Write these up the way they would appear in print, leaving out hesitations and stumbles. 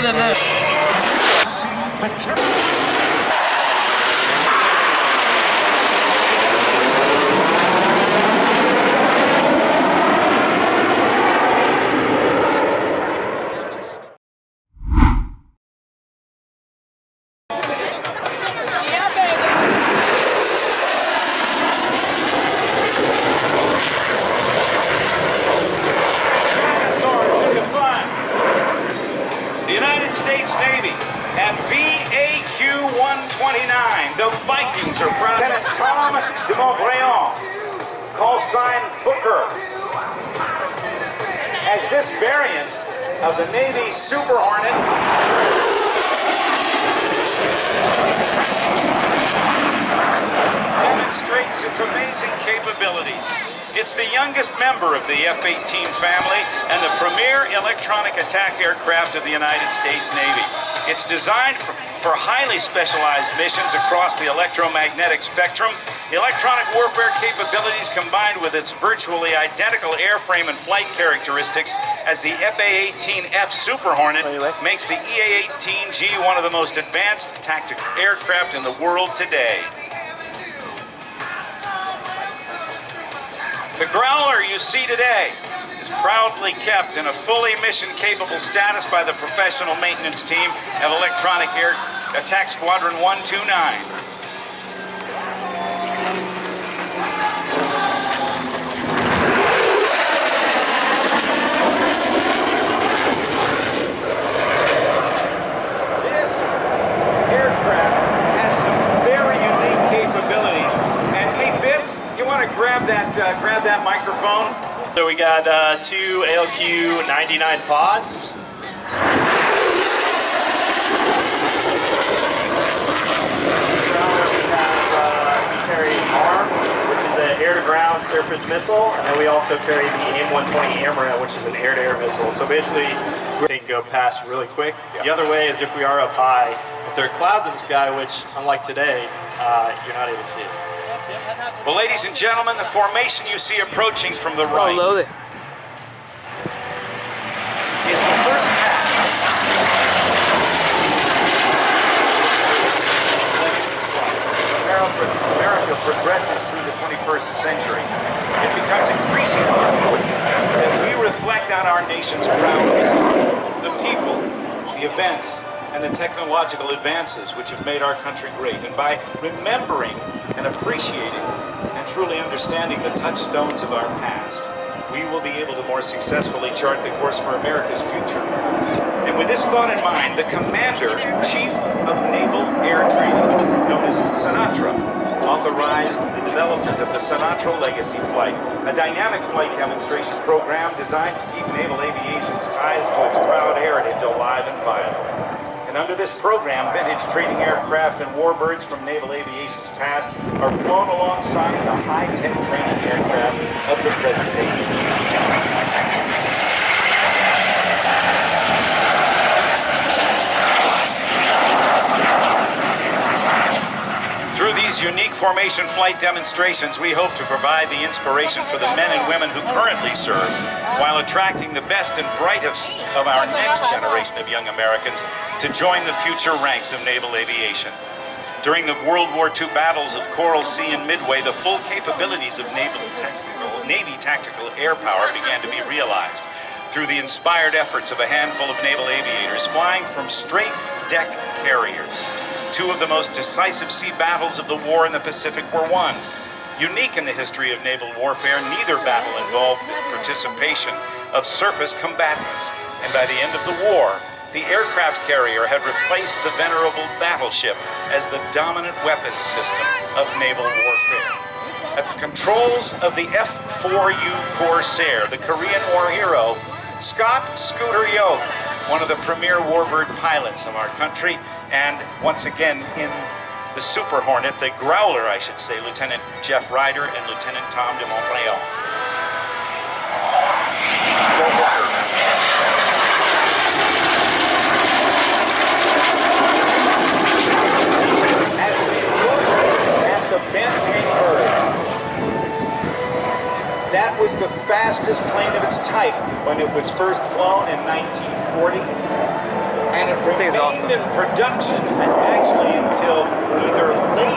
better than this. The Vikings are proud. Lieutenant Tom de Montbreon, call sign Booker, as this variant of the Navy Super Hornet demonstrates its amazing capabilities. It's the youngest member of the F-18 family and the premier electronic attack aircraft of the United States Navy. It's designed for highly specialized missions across the electromagnetic spectrum. The electronic warfare capabilities combined with its virtually identical airframe and flight characteristics as the F-A-18F Super Hornet makes the EA-18G one of the most advanced tactical aircraft in the world today. The Growler you see today is proudly kept in a fully mission-capable status by the professional maintenance team at Electronic Air Attack Squadron 129. This aircraft has some very unique capabilities. And hey, Fitz, you want to grab that microphone? So we got two ALQ-99 pods. We carry ARM, which is an air-to-ground surface missile, and then we also carry the AIM-120 AMRA, which is an air-to-air missile. So basically, they can go past really quick. The other way is if we are up high, if there are clouds in the sky, which, unlike today, you're not able to see it. Well, ladies and gentlemen, the formation you see approaching from the right is the first pass. America progresses through the 21st century. It becomes increasingly important that we reflect on our nation's proud history, the people, the events, and the technological advances which have made our country great. And by remembering and appreciating and truly understanding the touchstones of our past, we will be able to more successfully chart the course for America's future. And with this thought in mind, the Commander-Chief of Naval Air Training, known as Sinatra, authorized the development of the Sinatra Legacy Flight, a dynamic flight demonstration program designed to keep naval aviation's ties to its proud heritage alive and vital. And under this program, vintage trading aircraft and warbirds from naval aviation's past are flown alongside the high-tech training aircraft of the present day. Through these unique formation flight demonstrations, we hope to provide the inspiration for the men and women who currently serve, while attracting the best and brightest of our next generation of young Americans to join the future ranks of naval aviation. During the World War II battles of Coral Sea and Midway, the full capabilities of Navy tactical air power began to be realized through the inspired efforts of a handful of naval aviators flying from straight-deck carriers. Two of the most decisive sea battles of the war in the Pacific were won. Unique in the history of naval warfare, neither battle involved the participation of surface combatants. And by the end of the war, the aircraft carrier had replaced the venerable battleship as the dominant weapons system of naval warfare. At the controls of the F4U Corsair, the Korean War hero, Scott Scooter Yoak, one of the premier warbird pilots of our country, and once again in the Super Hornet, the Growler, I should say, Lieutenant Jeff Ryder and Lieutenant Tom de Montbreon. As we look at the Ben-Hay bird, that was the fastest plane of its type when it was first flown in 1940. And it This thing is awesome. remained in production actually until either late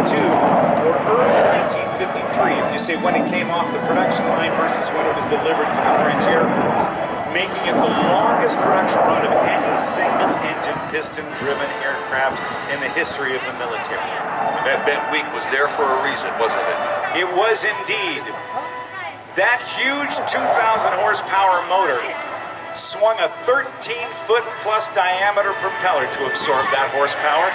1952 or early 1953, if you say when it came off the production line versus when it was delivered to the French Air Force, making it the longest production run of any single-engine, piston-driven aircraft in the history of the military. That bent wing was there for a reason, wasn't it? It was indeed. That huge 2,000 horsepower motor swung a 13-foot plus diameter propeller to absorb that horsepower.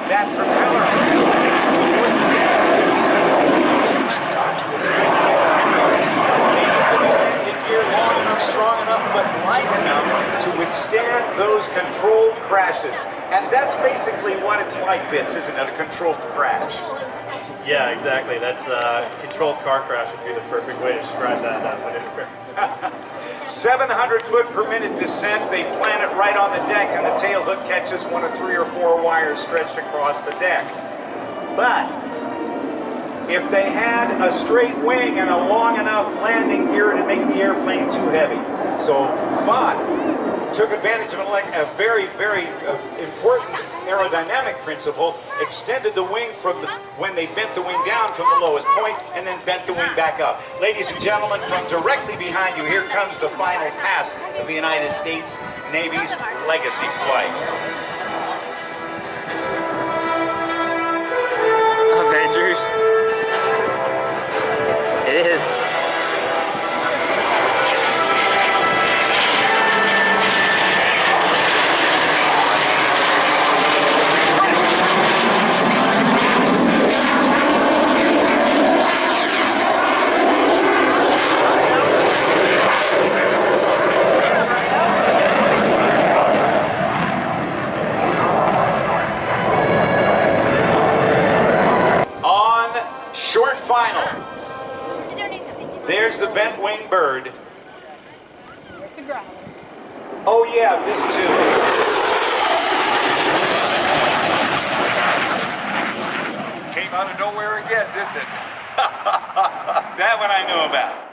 That propeller strong enough but light enough to withstand those controlled crashes. And that's basically what it's like, Bits, isn't it? A controlled crash. Yeah, exactly. That's controlled car crash would be the perfect way to describe that maneuver. 700 foot per minute descent. They plan it right on the deck, and the tail hook catches one of 3 or 4 wires stretched across the deck. But if they had a straight wing and a long enough landing gear to make the airplane too heavy. So Vought took advantage of a very, very important aerodynamic principle, extended the wing from when they bent the wing down from the lowest point, and then bent the wing back up. Ladies and gentlemen, from directly behind you, here comes the final pass of the United States Navy's legacy flight. Avengers. It is. Short final. There's the bent wing bird. Oh yeah, this too. Came out of nowhere again, didn't it? That one I know about.